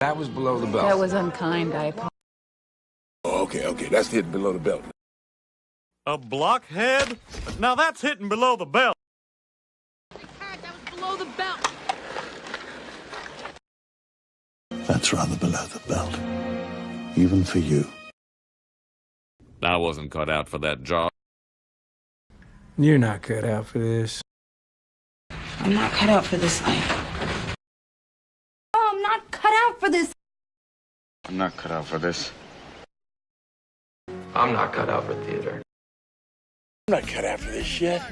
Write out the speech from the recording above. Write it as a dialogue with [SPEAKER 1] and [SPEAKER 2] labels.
[SPEAKER 1] That was below the belt.
[SPEAKER 2] That was unkind. I apologize.
[SPEAKER 3] Okay, that's hitting below the belt.
[SPEAKER 4] A blockhead? Now that's hitting below the belt.
[SPEAKER 2] God, that was below the belt.
[SPEAKER 5] That's rather below the belt. Even for you.
[SPEAKER 6] I wasn't cut out for that job.
[SPEAKER 7] You're not cut out for this.
[SPEAKER 8] I'm not cut out for this life.
[SPEAKER 9] Oh, I'm not cut out for this.
[SPEAKER 1] I'm not cut out for this.
[SPEAKER 10] I'm not cut out for theater.
[SPEAKER 3] I'm not cut out for this shit.